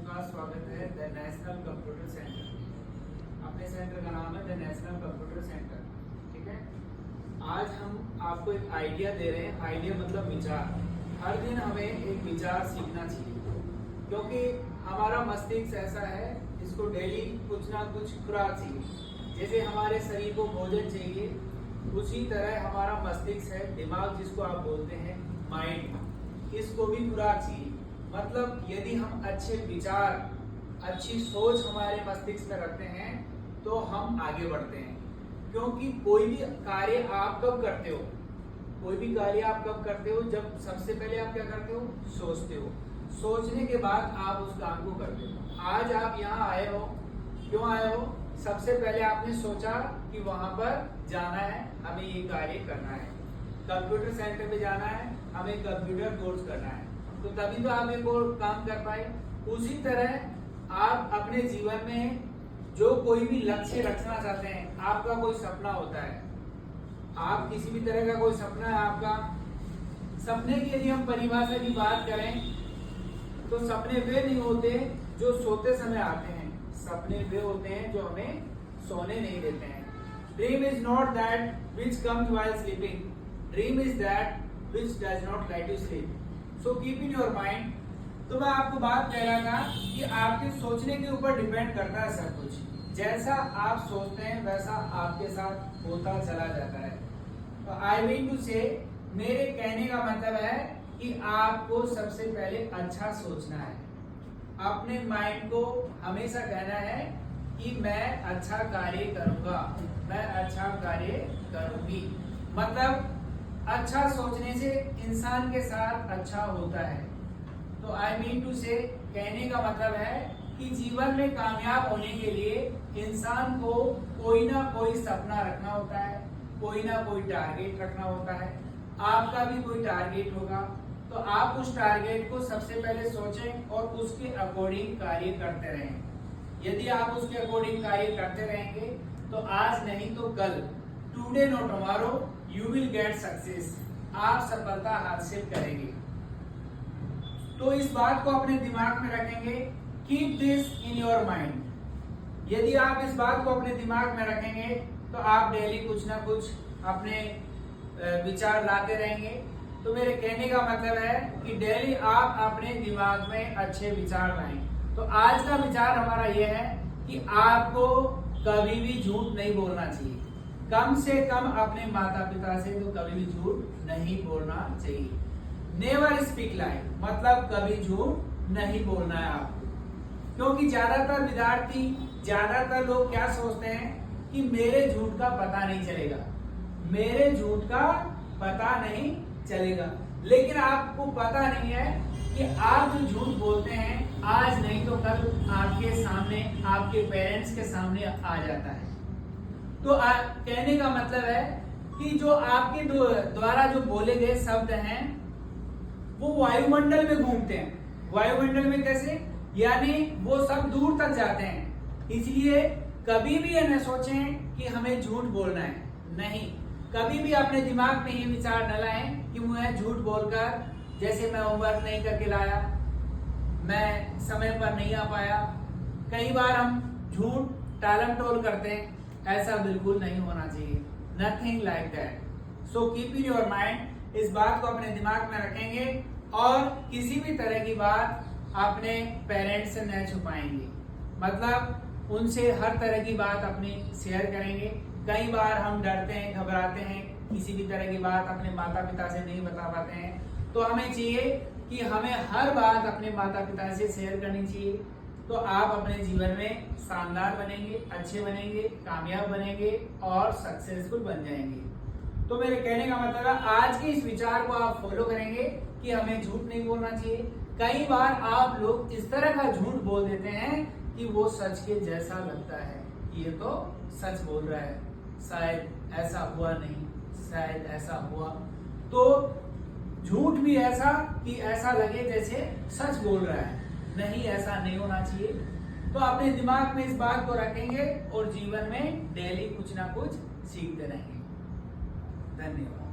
का स्वागत है द नेशनल कंप्यूटर सेंटर। अपने सेंटर का नाम है द नेशनल कंप्यूटर सेंटर। ठीक है, आज हम आपको एक आइडिया दे रहे हैं। आइडिया मतलब विचार। हर दिन हमें एक विचार सीखना चाहिए, क्योंकि हमारा मस्तिष्क ऐसा है, इसको डेली कुछ ना कुछ खुराक चाहिए। जैसे हमारे शरीर को भोजन चाहिए, उसी तरह हमारा मस्तिष्क है, दिमाग जिसको आप बोलते हैं माइंड, इसको भी खुराक चाहिए। मतलब यदि हम अच्छे विचार, अच्छी सोच हमारे मस्तिष्क में रखते हैं तो हम आगे बढ़ते हैं। क्योंकि कोई भी कार्य आप कब करते हो, कोई भी कार्य आप कब करते हो, जब सबसे पहले आप क्या करते हो, सोचते हो। सोचने के बाद आप उस काम को करते हो। आज आप यहाँ आए हो, क्यों आए हो? सबसे पहले आपने सोचा कि वहां पर जाना है, हमें ये कार्य करना है, कंप्यूटर सेंटर पे जाना है, हमें कंप्यूटर कोर्स करना है, तो तभी तो आप एक और काम कर पाए। उसी तरह आप अपने जीवन में जो कोई भी लक्ष्य रखना चाहते हैं, आपका कोई सपना होता है, आप किसी भी तरह का कोई सपना है आपका। सपने की यदि हम परिभाषा की बात करें तो सपने वे नहीं होते जो सोते समय आते हैं, सपने वे होते हैं जो हमें सोने नहीं देते हैं। Dream is not that which comes while sleeping, dream is that which does not let you sleep. So keep in your mind. तो मैं आपको बात कह रहा था कि आपके सोचने के ऊपर डिपेंड करता है सब कुछ। जैसा आप सोचते हैं वैसा आपके साथ होता चला जाता है। तो आई मीन टू से, मेरे कहने का मतलब है कि आपको सबसे पहले अच्छा सोचना है। अपने माइंड को हमेशा कहना है कि मैं अच्छा कार्य करूंगा, मैं अच्छा कार्य करूंगी। मतलब अच्छा सोचने से इंसान के साथ अच्छा होता है। तो आई मीन टू से, कहने का मतलब है कि जीवन में कामयाब होने के लिए इंसान को कोई ना कोई सपना रखना होता है, कोई ना कोई टारगेट रखना होता है। आपका भी कोई टारगेट होगा, तो आप उस टारगेट को सबसे पहले सोचें और उसके अकॉर्डिंग कार्य करते रहें। यदि आप उसके अकॉर्डिंग कार्य करते रहेंगे तो आज नहीं तो कल, today no tomorrow, you will get success, आप सफलता हासिल करेंगे। तो इस बात को अपने दिमाग में रखेंगे। Keep this in your mind. यदि आप इस बात को अपने दिमाग में रखेंगे तो आप डेली कुछ ना कुछ अपने विचार लाते रहेंगे। तो मेरे कहने का मतलब है कि डेली आप अपने दिमाग में अच्छे विचार लाएं। तो आज का विचार हमारा यह है कि आपको कभी भी झूठ नहीं बोलना चाहिए। कम से कम अपने माता पिता से तो कभी भी झूठ नहीं बोलना चाहिए। नेवर स्पीक लाई, मतलब कभी झूठ नहीं बोलना है आपको। क्योंकि ज्यादातर विद्यार्थी, ज्यादातर लोग क्या सोचते हैं कि मेरे झूठ का पता नहीं चलेगा, मेरे झूठ का पता नहीं चलेगा। लेकिन आपको पता नहीं है कि आप जो झूठ बोलते हैं आज नहीं तो कल आपके सामने, आपके पेरेंट्स के सामने आ जाता है। तो कहने का मतलब है कि जो आपके द्वारा जो बोले गए शब्द हैं वो वायुमंडल में घूमते हैं। वायुमंडल में कैसे? यानी वो सब दूर तक जाते हैं। इसलिए कभी भी यह न सोचें कि हमें झूठ बोलना है, नहीं। कभी भी अपने दिमाग में ये विचार न लाएं कि मैं झूठ बोलकर, जैसे मैं होमवर्क नहीं करके लाया, मैं समय पर नहीं आ पाया। कई बार हम झूठ टालम टोल करते हैं, ऐसा बिल्कुल नहीं होना चाहिए। Nothing like that. So keep in your mind. इस बात को अपने दिमाग में रखेंगे और किसी भी तरह की बात अपने पेरेंट्स से न छुपाएंगे। मतलब उनसे हर तरह की बात अपनी शेयर करेंगे। कई बार हम डरते हैं, घबराते हैं, किसी भी तरह की बात अपने माता पिता से नहीं बता पाते हैं। तो हमें चाहिए कि हमें हर बात अपने माता पिता से शेयर करनी चाहिए। तो आप अपने जीवन में शानदार बनेंगे, अच्छे बनेंगे, कामयाब बनेंगे और सक्सेसफुल बन जाएंगे। तो मेरे कहने का मतलब है आज के इस विचार को आप फॉलो करेंगे कि हमें झूठ नहीं बोलना चाहिए। कई बार आप लोग इस तरह का झूठ बोल देते हैं कि वो सच के जैसा लगता है, ये तो सच बोल रहा है, शायद ऐसा हुआ नहीं, शायद ऐसा हुआ। तो झूठ भी ऐसा कि ऐसा लगे जैसे सच बोल रहा है, नहीं, ऐसा नहीं होना चाहिए। तो अपने दिमाग में इस बात को रखेंगे और जीवन में डेली कुछ ना कुछ सीखते रहेंगे। धन्यवाद।